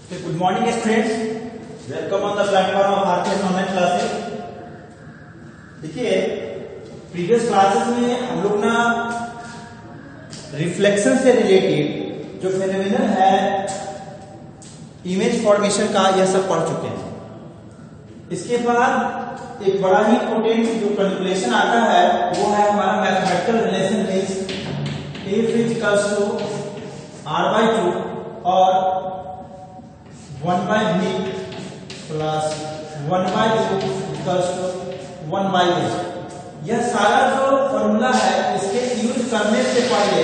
Good morning students, welcome on the platform of RPS online classes. देखिए previous classes में हम लोग ना रिफ्लेक्शन से रिलेटेड जो फेनोमेनन है इमेज फॉर्मेशन का यह सब पढ़ चुके हैं। इसके बाद एक बड़ा ही इंपॉर्टेंट जो कैलकुलेशन आता है वो है हमारा mathematical relation is F equals to r/2 और 1/v plus 1/2 equals to 1/h। यह सारा जो फॉर्मूला है इसके यूज करने से पहले,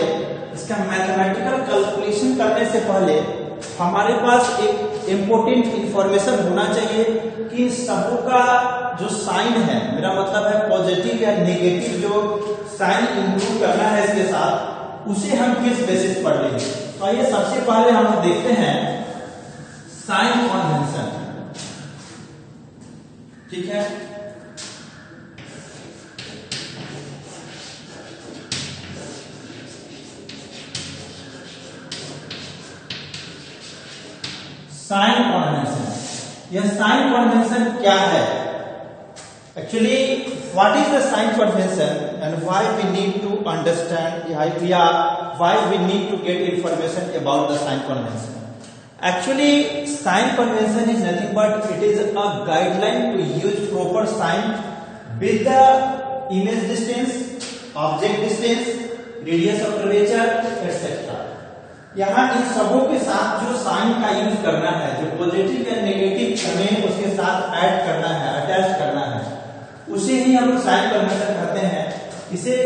इसका मैथमेटिकल कैलकुलेशन करने से पहले हमारे पास एक इम्पोर्टेंट इंफॉर्मेशन होना चाहिए कि सबों का जो साइन है, मेरा मतलब है पॉजिटिव या नेगेटिव जो साइन इंक्लूड करना है इसके साथ, उसे हम किस बेसिस पर लेंगे। तो आइए सबसे पहले हम लोग देखते हैं साइन कन्वेंशन। ठीक है, साइन कन्वेंशन। यह साइन कन्वेंशन क्या है? Actually what is the sign convention and why we need to understand या why we need to get information about the sign convention. Actually, sign convention is nothing but it is a guideline to use proper sign with the image distance, object distance, radius of curvature, etc. यहाँ इन सबों के साथ जो sign का use करना है, जो positive या नेगेटिव हमें उसके साथ ऐड करना है, अटैच करना है, उसे ही हम लोग साइन कन्वेंशन कहते हैं। इसे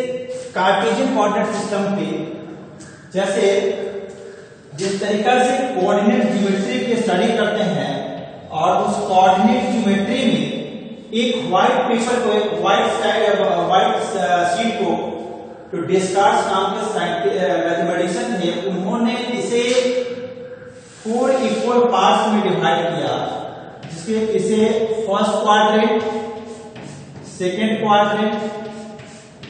कार्टेशियन कोऑर्डिनेट सिस्टम पे जैसे जिस तरीका से कोऑर्डिनेट ज्योमेट्री की स्टडी करते हैं और उस कोऑर्डिनेट ज्योमेट्री में एक व्हाइट पेपर को, एक व्हाइट शीट को तो डेस्कार्ट्स नाम के मैथमेटिशियन थे, उन्होंने इसे 4 इक्वल पार्ट्स में डिवाइड किया, जिसके इसे first quadrant, second quadrant,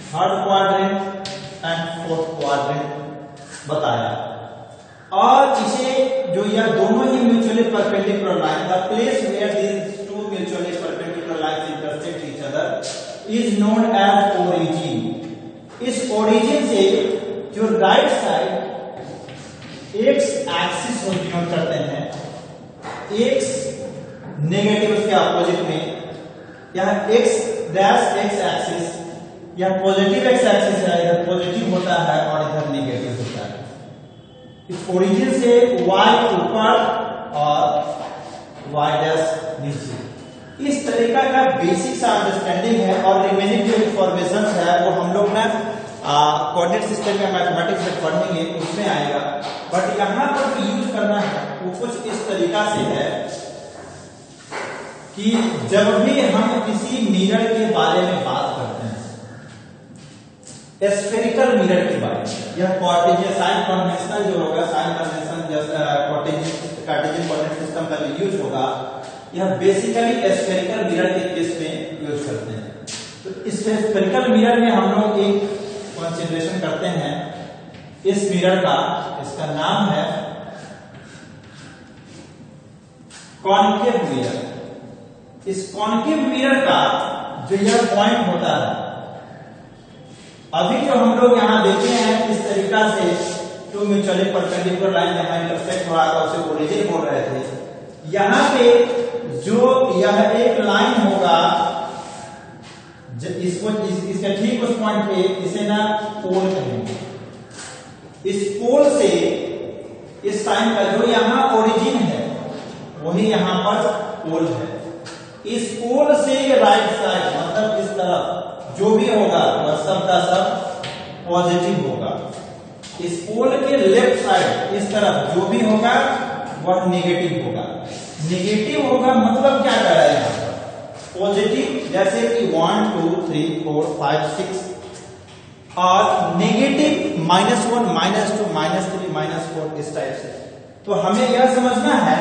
third quadrant and fourth quadrant बताया। और इसे जो यह दोनों ही mutually perpendicular line, the place where these two mutually perpendicular lines intersect each other is known as origin. इस ओरिजिन से जो राइट साइड एक्स एक्सिस को डिनोट करते हैं, एक्स नेगेटिव उसके अपोजिट में, यह एक्स डैश एक्स एक्सिस, यह पॉजिटिव एक्स एक्सिस है, इधर पॉजिटिव होता है और इधर नेगेटिव होता है। इस ओरिजिन से y ऊपर और y डैश नीचे, इस तरीका का बेसिक सा अंडरस्टैंडिंग है। और रिमेनिंग जो इंफॉर्मेशन है वो हम लोग ना कोऑर्डिनेट सिस्टम या मैथमेटिक्स में पढ़ेंगे, उसमें आएगा। बट यहाँ पर जो यूज करना है वो कुछ इस तरीका से है कि जब भी हम किसी मिरर के बारे में बात करते हैं, स्फेरिकल मिरर के बारे में, यह कार्टेशियन साइन कन्वेंशनल जो होगा, sign convention Cartesian coordinate system का जो यूज होगा, यह बेसिकली स्फेरिकल मिरर के केस में यूज करते हैं। तो इस स्फेरिकल मिरर में हम लोग एक कंसीडरेशन करते हैं इस मिरर का, इसका नाम है कॉन्केव मिरर। इस कॉन्केव मिरर का जो यह पॉइंट होता है, अभी जो हम लोग यहाँ देखे हैं इस तरीका से टू म्यूचुअली परपेंडिकुलर लाइन जहां इंटरसेक्ट हो रहा था उसे ओरिजिन बोल रहे थे। यहाँ पे जो यह एक लाइन होगा, इसको इसके ठीक उस पॉइंट पे इसे ना पोल कहेंगे। इस पोल से इस साइन का जो यहाँ ओरिजिन है वही यहाँ पर पोल है। इस पोल से राइट साइड मतलब इस तरफ जो भी होगा वह सब का सब पॉजिटिव होगा। इस पोल के लेफ्ट साइड इस तरफ जो भी होगा वह नेगेटिव होगा। नेगेटिव होगा मतलब क्या कर रहा है यहाँ पर? पॉजिटिव, जैसे कि 1 2 3 4 5 6, और नेगेटिव -1 -2 -3 -4 इस टाइप से। तो हमें यह समझना है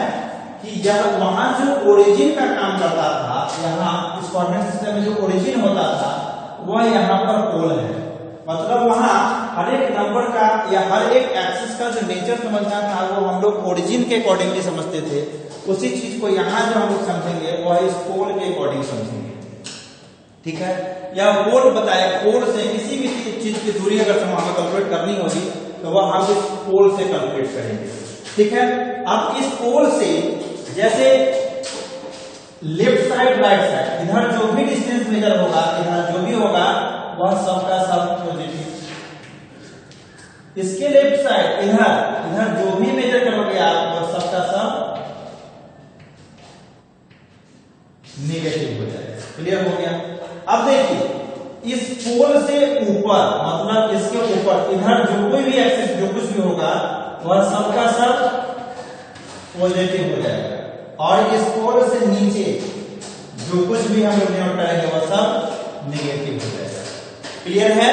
कि यह वहां जो ओरिजिन का काम करता था, यहाँ इस कोऑर्डिनेट सिस्टम में जो ओरिजिन होता था वह यहाँ पर पोल है। मतलब वहां हर एक नंबर का या हर एक एक्सिस का जो नेचर समझना था वो हम लोग ओरिजिन के अकॉर्डिंगली समझते थे, उसी चीज को यहाँ जो हम लोग समझेंगे वो है इस पोल के अकॉर्डिंग समझेंगे। ठीक है, या पोल बताया, पोल से किसी भी चीज की दूरी अगर हमें कैलकुलेट करनी होगी तो वह हम इस पोल से कैलकुलेट करेंगे। ठीक है, अब इस पोल से जैसे लेफ्ट साइड राइट साइड इधर जो भी डिस्टेंस मेजर होगा, इधर जो भी होगा वह सबका सब पॉजिटिव। इसके लेफ्ट साइड इधर जो भी मेजर करोगे आप वह सबका सब नेगेटिव हो जाएगा। क्लियर हो गया? अब देखिए इस पोल से ऊपर मतलब इसके ऊपर इधर जो कोई भी एक्सिस जो कुछ भी होगा वह सबका सब पॉजिटिव हो जाएगा, और इस पोल से नीचे जो कुछ भी हम लोग नोट करेंगे वह सब नेगेटिव हो जाएगा। क्लियर है?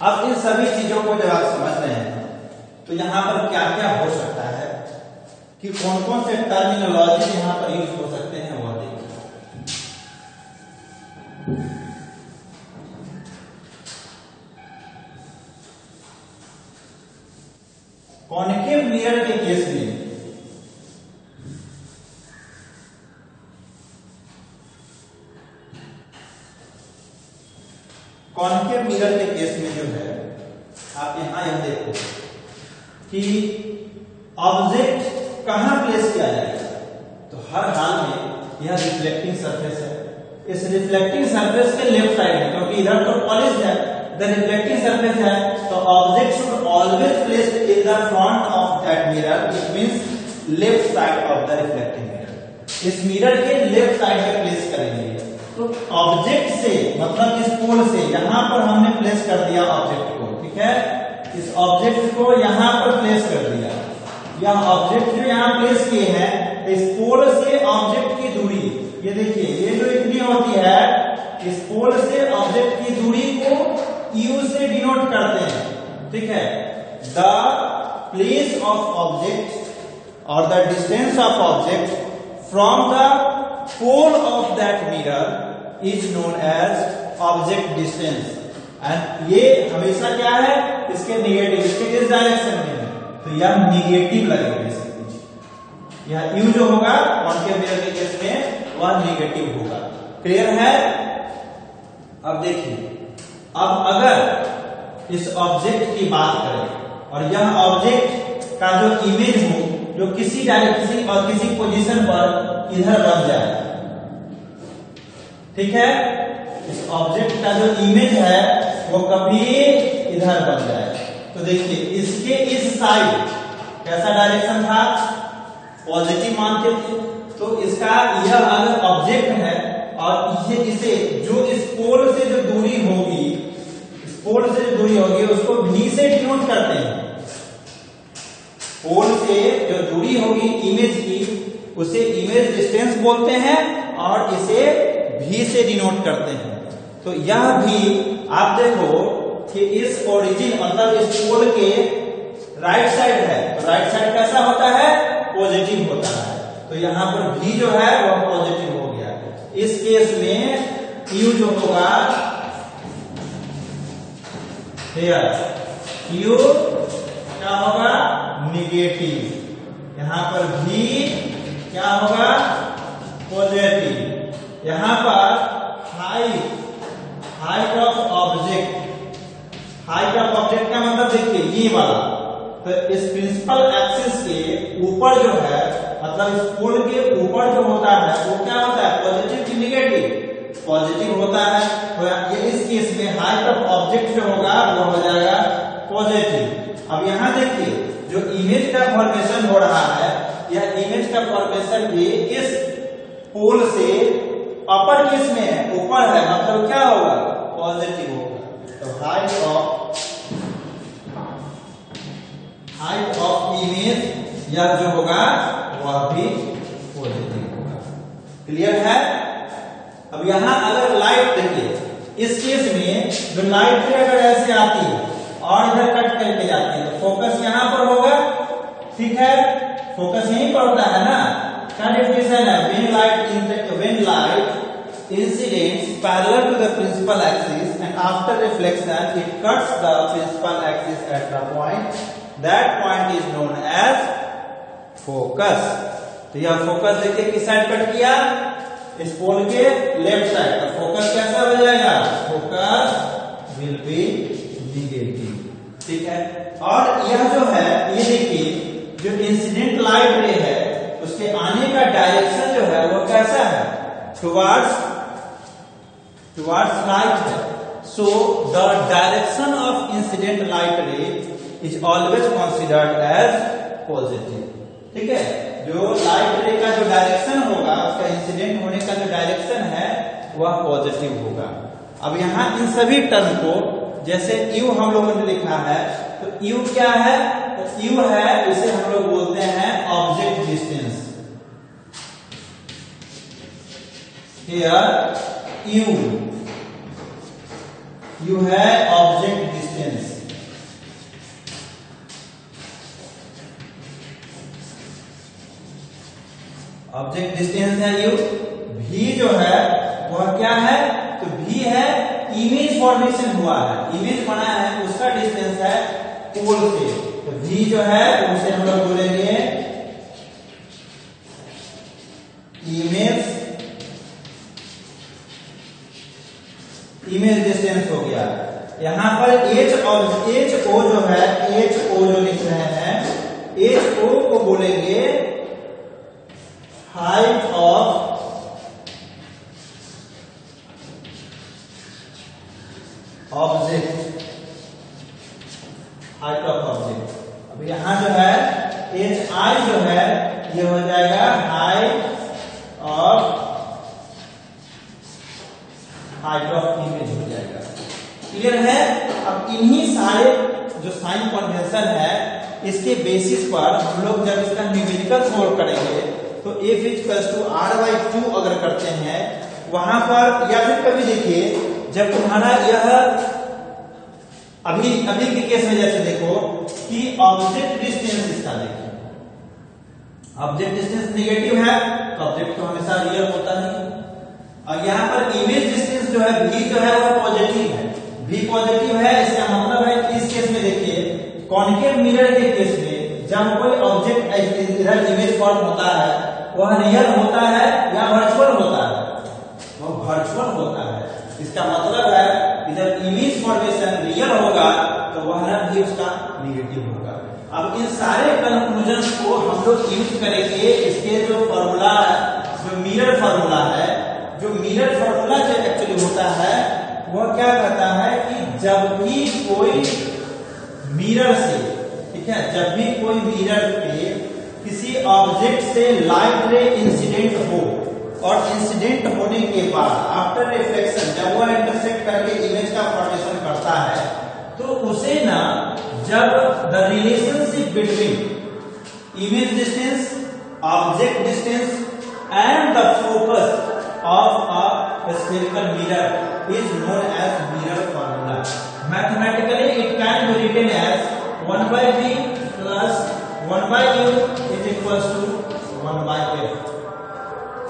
अब इन सभी चीजों को जब आप समझ रहे हैं तो यहां पर क्या क्या हो सकता है कि कौन कौन से टर्मिनोलॉजी यहां पर यूज हो सकते हैं वो देखिए। कॉन्केव मिरर के केस में कॉन्केव मिरर के केस में जो है आप यह देखो कि ऑब्जेक्ट कहां प्लेस किया जाएगा, तो हर हाल में यह रिफ्लेक्टिंग सरफेस है। इस रिफ्लेक्टिंग सरफेस के लेफ्ट साइड है, क्योंकि इधर तो पॉलिश है, द रिफ्लेक्टिंग सरफेस है, तो object should always placed in the front of that mirror, it means left side of the reflecting mirror. इस मिरर के लेफ्ट साइड में प्लेस करेंगे। तो ऑब्जेक्ट से मतलब इस पोल से यहां पर हमने प्लेस कर दिया ऑब्जेक्ट को। ठीक है, इस ऑब्जेक्ट को यहां पर प्लेस कर दिया। यह ऑब्जेक्ट जो यहां प्लेस किए हैं, इस पोल से ऑब्जेक्ट की दूरी ये देखिए, ये जो इतनी होती है, इस पोल से ऑब्जेक्ट की दूरी को U से डिनोट करते हैं। ठीक है, द प्लेस ऑफ ऑब्जेक्ट और the distance of object from the pole of that mirror is known as object distance. And ये हमेशा क्या है, इसके नेगेटिव, इसके इस डायरेक्शन में है, तो यह नेगेटिव लगेगा इसके पीछे। यह U जो होगा कॉन्केव मिरर के केस में वह नेगेटिव होगा। क्लियर है? अब देखिए, अब अगर इस ऑब्जेक्ट की बात करें और यह ऑब्जेक्ट का जो इमेज हो जो किसी डायरेक्शन और किसी पोजीशन पर इधर बन जाए। ठीक है, इस ऑब्जेक्ट का जो इमेज है वो कभी इधर बन जाए, तो देखिए इसके इस साइड कैसा डायरेक्शन था, पॉजिटिव मानते थे, तो इसका यह अगर ऑब्जेक्ट है और इसे जो इस पोल से जो दूरी होगी, इस पोल से जो दूरी होगी उसको V से डिनोट करते हैं। पोल से जो दूरी होगी इमेज की उसे इमेज डिस्टेंस बोलते हैं और इसे V से डिनोट करते हैं। तो यह भी आप देखो कि इस ओरिजिन मतलब इस पोल के राइट साइड है, तो राइट साइड कैसा होता है, पॉजिटिव होता है, तो यहां पर V जो है वह पॉजिटिव हो गया। इस केस में U जो होगा U क्या होगा, निगेटिव। यहां पर V क्या होगा, पॉजिटिव। यहां पर height of object, height of object का मतलब देखिए ये वाला, तो इस प्रिंसिपल एक्सिस के ऊपर जो है मतलब इस पोल के ऊपर जो होता है वो क्या होता है, पॉजिटिव की निगेटिव, पॉजिटिव होता है। तो ये इस केस में हाइट ऑफ ऑब्जेक्ट जो होगा वो हो जाएगा पॉजिटिव। अब यहां देखिए जो इमेज का फॉर्मेशन हो रहा है, यह इमेज का फॉर्मेशन भी इस पोल से अपर केस में है, ऊपर है, मतलब क्या होगा, पॉजिटिव होगा। तो हाइट ऑफ इमेज यह जो होगा वह भी पॉजिटिव होगा। क्लियर है? अब यहां अगर लाइट देखिए, इस केस में जो लाइट अगर ऐसे आती है और इधर कट करके जाती है तो फोकस यहां पर होगा। ठीक है, फोकस यहीं पर होता है ना। क्या डेफिनेशन है, when light incidents parallel to the principal axis and after reflection it cuts the principal axis at the point. That point is known as focus. तो यह फोकस देखिए किस साइड कट किया, इस पोल के लेफ्ट साइड। तो focus कैसा हो जाएगा, फोकस विल बी निगेटिव, ठीक है। और यह जो है ये देखिए जो इंसिडेंट लाइट रे है उसके आने का डायरेक्शन जो है वो कैसा है, टुवर्ड्स लाइट है। So the direction of incident light ray is always considered as positive, ठीक है। जो लाइट रे का जो डायरेक्शन होगा उसका इंसिडेंट होने का जो डायरेक्शन है वह पॉजिटिव होगा। अब यहाँ इन सभी टर्म को जैसे यू हम लोगों ने लिखा है, तो यू क्या है, तो यू है इसे हम लोग बोलते हैं ऑब्जेक्ट डिस्टेंस। हियर यू है ऑब्जेक्ट डिस्टेंस। ऑब्जेक्ट डिस्टेंस है यू। भी जो है वह क्या है, तो भी है इमेज फॉर्मेशन हुआ है, इमेज बना है, उसका डिस्टेंस है पोल से। तो भी जो है उसे हम लोग बोलेंगे इमेज डिस्टेंस हो गया। यहां पर एच ओ जो है, एच ओ जो लिख रहे हैं, एच ओ को बोलेंगे height of object, height of object. अब यहां जो है एच आई जो है ये हो जाएगा हाइट ऑफ इमेज हो जाएगा। क्लियर है। अब इन्हीं सारे जो साइन कन्वेंशन है इसके बेसिस पर हम लोग जब इसका न्यूमेरिकल सोल्व करेंगे तो f इक्वल्स टू r/2 अगर करते हैं वहां पर, या फिर कभी देखिए जब तुम्हारा यह अभी के केस में जैसे देखो कि ऑब्जेक्ट डिस्टेंस इसका देखिए, ऑब्जेक्ट डिस्टेंस नेगेटिव है तो ऑब्जेक्ट तो हमेशा रियल होता नहीं। और यहाँ पर इमेज डिस्टेंस जो है v जो है वह पॉजिटिव है, v पॉजिटिव है। इसका मतलब है कि इस केस में देखिए कॉन्केव मिरर के केस में जब कोई ऑब्जेक्ट इधर इमेज फॉर्म होता है वह रियल होता है या वर्चुअल होता है, वह वर्चुअल होता है। इसका मतलब है कि जब इमेज फॉर्मेशन रियल होगा तो वह भी उसका निगेटिव होगा। अब इन सारे कंक्लूजन को हम लोग यूज करेंगे। इसके जो फॉर्मूला है, जो मिरर फॉर्मूला है, जो मिरर फॉर्मूला जो एक्चुअली होता है वह क्या कहता है कि जब भी कोई मिरर से, ठीक है, जब भी कोई मिरर पे किसी ऑब्जेक्ट से लाइट रे इंसिडेंट हो और इंसिडेंट होने के बाद आफ्टर रिफ्लेक्शन जब वह इंटरसेक्ट करके इमेज का फॉर्मेशन करता है तो उसे ना जब the relationship between image distance, object distance and the focus of a spherical mirror is known as mirror formula. Mathematically, it can be written as 1 by v plus 1 by u is equals to 1 by f.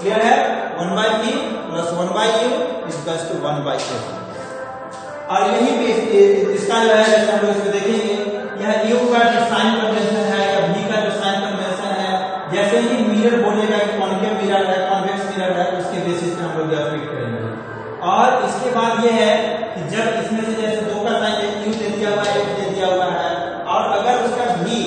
Clear है? 1 by v plus 1 by u is equals to 1 by f. और यही पे इसका जो है जैसे हम लोग इसमें देखेंगे, यह u का जो साइन कन्वेंशन है या v का जो साइन कन्वेंशन है, जैसे ही मिरर बोलेगा कि कॉन्केव मिरर है, कॉन्वेक्स मिरर है, उसके बेसिस पे हम लोग यह फिट करेंगे। और इसके बाद यह है कि जब इसमें से जैसे 2 का साइन u दे दिया हुआ है, f दे दिया हुआ है, और अगर उसका v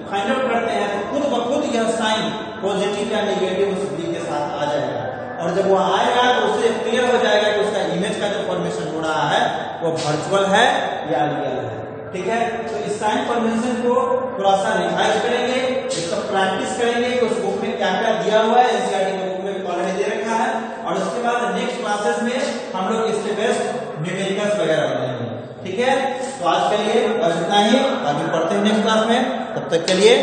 फाइंड आउट करते हैं तो खुद ब खुद यह साइन पॉजिटिव या नेगेटिव उस v के साथ आ जाएगा। और जब वो आएगा तो उससे क्लियर हो जाएगा कि उसका इमेज का जो फॉर्मेशन हो रहा है वो वर्चुअल है या रियल है। ठीक है, तो इस साइन कन्वेंशन को थोड़ा सा रिवाइज करेंगे, इसका प्रैक्टिस करेंगे कि उस बुक में क्या क्या दिया हुआ है, एनसीईआरटी के बुक में ऑलरेडी दे रखा है। और उसके बाद नेक्स्ट क्लासेस में हम लोग इसके बेस्ट न्यूमेरिकल्स वगैरह बनाएंगे। ठीक है, तो आज के लिए बस इतना ही, आगे पढ़ते हैं नेक्स्ट क्लास में। तब तक के लिए